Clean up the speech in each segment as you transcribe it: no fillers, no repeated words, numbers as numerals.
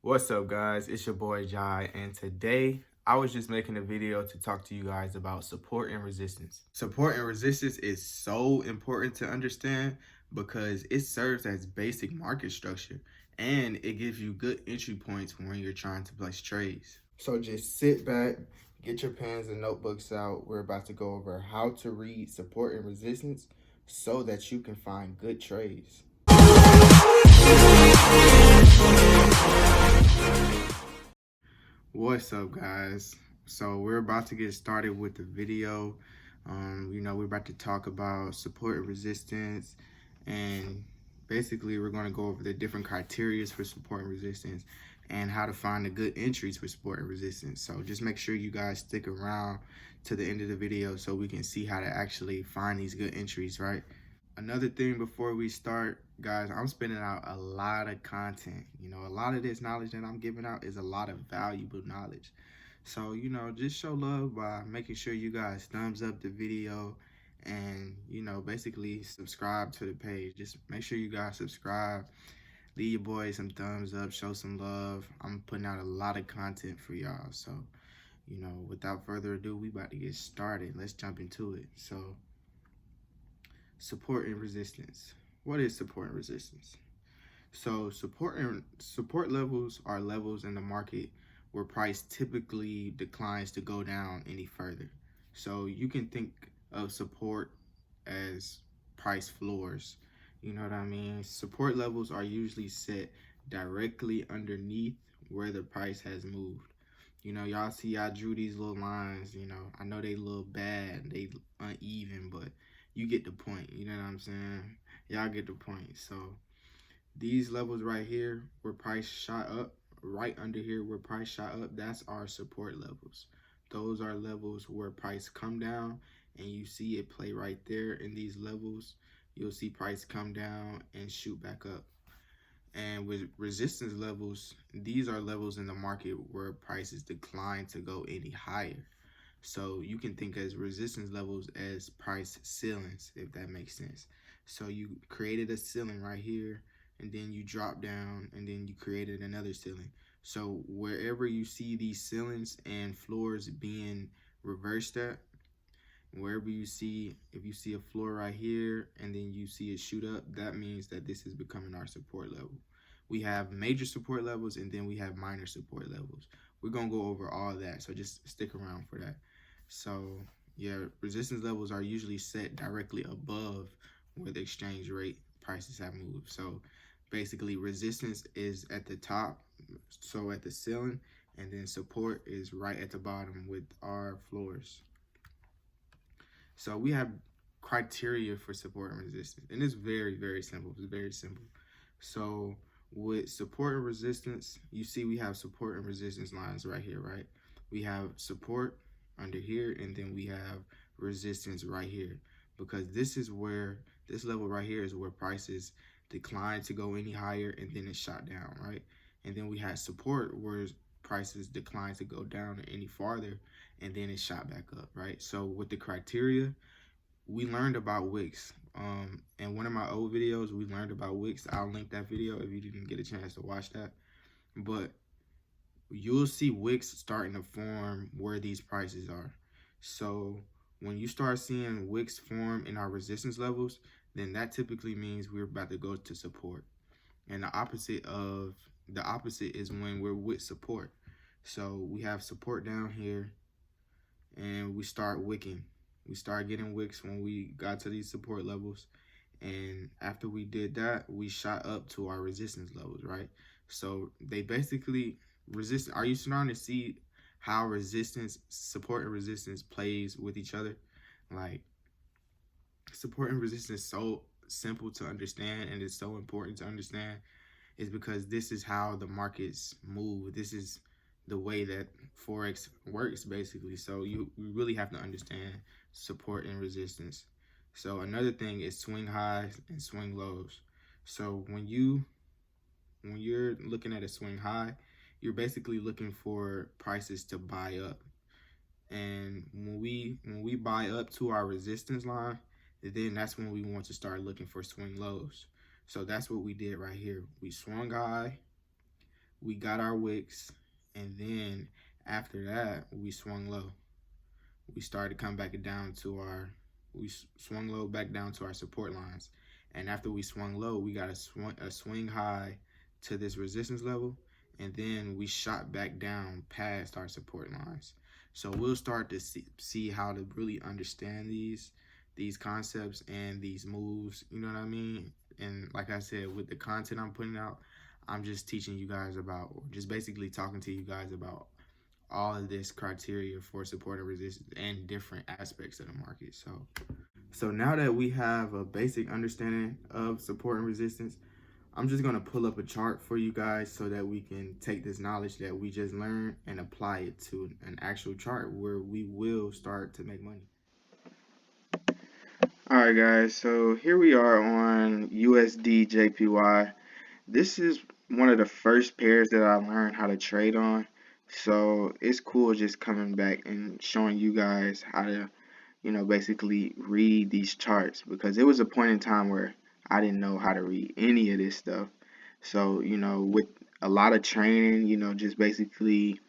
What's up, guys? It's your boy Jai, and today I was just making a video to talk to you guys about support and resistance. Support and resistance is so important to understand because it serves as basic market structure and it gives you good entry points when you're trying to place trades. So just sit back, get your pens and notebooks out. We're about to go over how to read support and resistance so that you can find good trades. What's up, guys? So we're about to get started with the video. We're about to talk about support and resistance, and basically we're going to go over the different criteria for support and resistance and how to find the good entries for support and resistance. So just make sure you guys stick around to the end of the video so we can see how to actually find these good entries, right? Another thing before we start, guys, I'm spending out a lot of content. A lot of this knowledge that I'm giving out is a lot of valuable knowledge. So, just show love by making sure you guys thumbs up the video and, basically subscribe to the page. Just make sure you guys subscribe, leave your boys some thumbs up, show some love. I'm putting out a lot of content for y'all. So, without further ado, we about to get started. Let's jump into it. So, support and resistance. What is support and resistance? So support levels are levels in the market where price typically declines to go down any further. So you can think of support as price floors. You know what I mean? Support levels are usually set directly underneath where the price has moved. Y'all see I drew these little lines. I know they look bad, they uneven, but you get the point. You know what I'm saying? Y'all get the point. So these levels right here where price shot up, right under here where price shot up, that's our support levels. Those are levels where price come down, and you see it play right there in these levels. You'll see price come down and shoot back up. And with resistance levels, these are levels in the market where prices decline to go any higher. So you can think as resistance levels as price ceilings, if that makes sense. So you created a ceiling right here, and then you drop down, and then you created another ceiling. So wherever you see these ceilings and floors being reversed at, wherever you see, if you see a floor right here and then you see it shoot up, that means that this is becoming our support level. We have major support levels and then we have minor support levels. We're going to go over all of that, so just stick around for that. So yeah, resistance levels are usually set directly above where the exchange rate prices have moved. So basically resistance is at the top, so at the ceiling, and then support is right at the bottom with our floors. So we have criteria for support and resistance, and it's very, very simple. It's very simple. So with support and resistance, you see we have support and resistance lines right here, right? We have support under here, and then we have resistance right here, because this is where, this level right here is where prices decline to go any higher, and then it shot down, right? And then we had support where prices decline to go down any farther, and then it shot back up, right? So with the criteria, we learned about wicks. In one of my old videos, we learned about wicks. I'll link that video if you didn't get a chance to watch that. But you'll see wicks starting to form where these prices are. So when you start seeing wicks form in our resistance levels, then that typically means we're about to go to support. And the opposite is when we're with support. So we have support down here, and we start wicking. We start getting wicks when we got to these support levels. And after we did that, we shot up to our resistance levels, right? So they basically resist. Are you starting to see how resistance, support and resistance plays with each other? Like, support and resistance is so simple to understand, and it's so important to understand, is because this is how the markets move. This is the way that Forex works, basically. So you really have to understand support and resistance. So another thing is swing highs and swing lows. So when you're looking at a swing high, you're basically looking for prices to buy up. And when we buy up to our resistance line, then that's when we want to start looking for swing lows. So that's what we did right here. We swung high, We got our wicks, and then after that, we swung low. We started to come back down to our, we swung low back down to our support lines. And after we swung low, we got a swing high to this resistance level, and then we shot back down past our support lines. So we'll start to see how to really understand these concepts and these moves, you know what I mean? And like I said, with the content I'm putting out, I'm just teaching you guys about, or just basically talking to you guys about all of this criteria for support and resistance and different aspects of the market. So now that we have a basic understanding of support and resistance, I'm just gonna pull up a chart for you guys so that we can take this knowledge that we just learned and apply it to an actual chart where we will start to make money. All right, guys. So here we are on USD JPY. This is one of the first pairs that I learned how to trade on. So it's cool just coming back and showing you guys how to, basically read these charts, because it was a point in time where I didn't know how to read any of this stuff. So, with a lot of training, just basically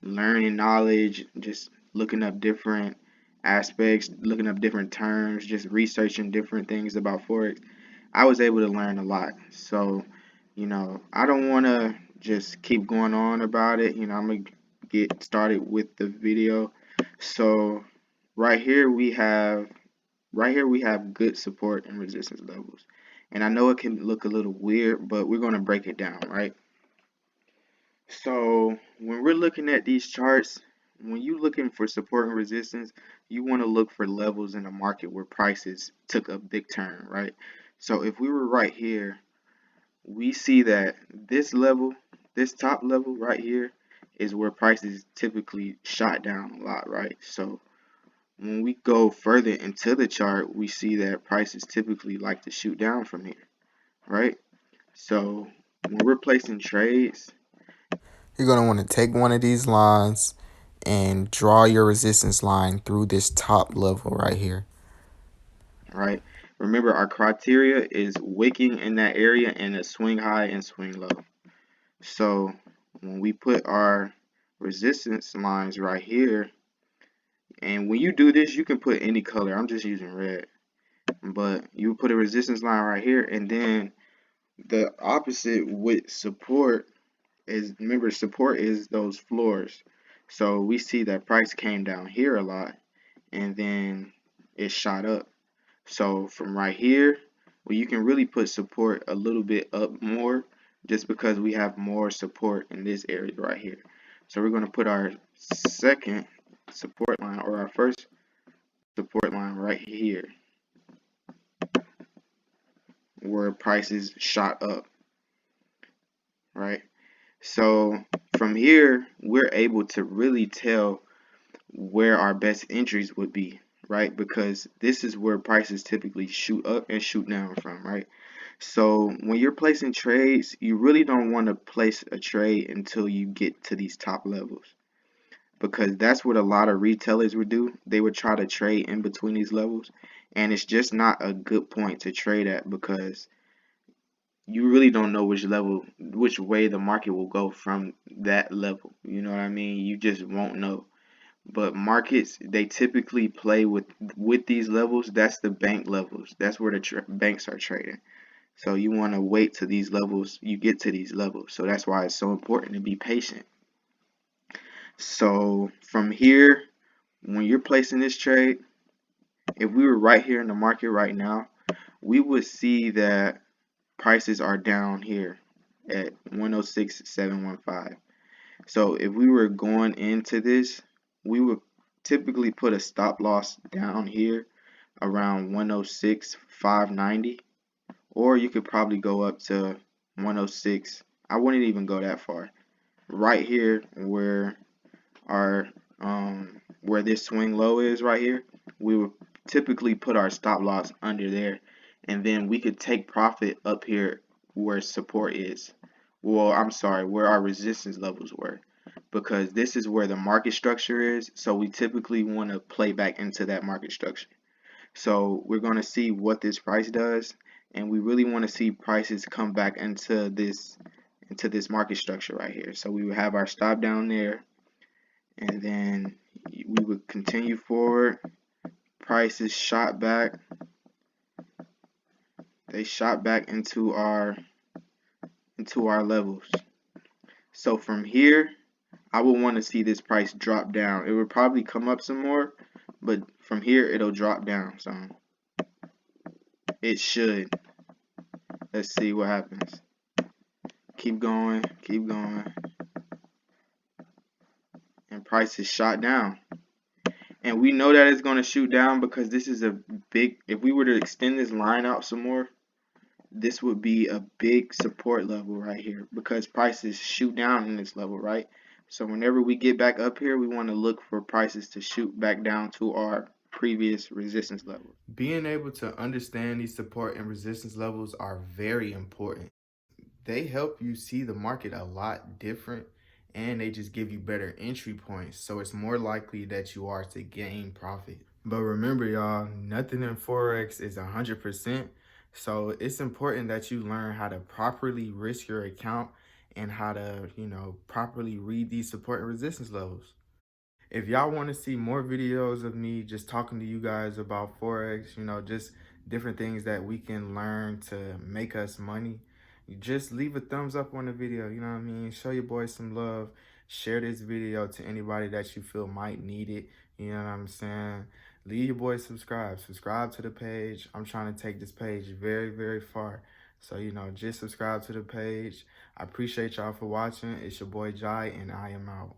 learning knowledge, just looking up different aspects, looking up different terms, just researching different things about Forex, I was able to learn a lot. So, I don't want to just keep going on about it. I'm going to get started with the video. So, right here we have good support and resistance levels. And I know it can look a little weird, but we're going to break it down, right? So, when we're looking at these charts, when you're looking for support and resistance, you want to look for levels in the market where prices took a big turn, right? So, if we were right here, we see that this level, this top level right here, is where prices typically shot down a lot, right? So, when we go further into the chart, we see that prices typically like to shoot down from here, right? So, when we're placing trades, you're going to want to take one of these lines and draw your resistance line through this top level right here. Right? Remember, our criteria is wicking in that area and a swing high and swing low. So when we put our resistance lines right here, and when you do this, you can put any color. I'm just using red. But you put a resistance line right here, and then the opposite with support is, remember, support is those floors. So we see that price came down here a lot, and then it shot up. So from right here, well, you can really put support a little bit up more, just because we have more support in this area right here. So we're going to put our second support line, or our first support line, right here where prices shot up, right? So from here, we're able to really tell where our best entries would be, right? Because this is where prices typically shoot up and shoot down from, right? So when you're placing trades, you really don't want to place a trade until you get to these top levels, because that's what a lot of retailers would do. They would try to trade in between these levels, and it's just not a good point to trade at, because you really don't know which way the market will go from that level. You know what I mean? You just won't know. But markets, they typically play with these levels. That's the bank levels. That's where the banks are trading. So you want to wait to these levels, you get to these levels. So that's why it's so important to be patient. So from here, when you're placing this trade, if we were right here in the market right now, we would see that prices are down here at 106.715. So if we were going into this, we would typically put a stop loss down here around 106.590, or you could probably go up to 106. I wouldn't even go that far. Right here where our where this swing low is right here, we would typically put our stop loss under there, and then we could take profit up here where support is. Well, I'm sorry, where our resistance levels were, because this is where the market structure is. So we typically want to play back into that market structure. So we're going to see what this price does, and we really want to see prices come back into into this market structure right here. So we would have our stop down there, and then we would continue forward. Prices shot back. They shot back into our levels. So from here, I would want to see this price drop down. It would probably come up some more, but from here it'll drop down some. It should. Let's see what happens. Keep going, keep going. And price is shot down. And we know that it's going to shoot down because this is a big, if we were to extend this line out some more, this would be a big support level right here because prices shoot down in this level, right? So whenever we get back up here, we want to look for prices to shoot back down to our previous resistance levels. Being able to understand these support and resistance levels are very important. They help you see the market a lot different, and they just give you better entry points, so it's more likely that you are to gain profit. But remember, y'all, nothing in Forex is 100%, so it's important that you learn how to properly risk your account and how to, properly read these support and resistance levels. If y'all want to see more videos of me just talking to you guys about Forex, just different things that we can learn to make us money, you just leave a thumbs up on the video, you know what I mean? Show your boys some love. Share this video to anybody that you feel might need it, you know what I'm saying? Leave your boys subscribe to the page. I'm trying to take this page very, very far. So, just subscribe to the page. I appreciate y'all for watching. It's your boy Jai, and I am out.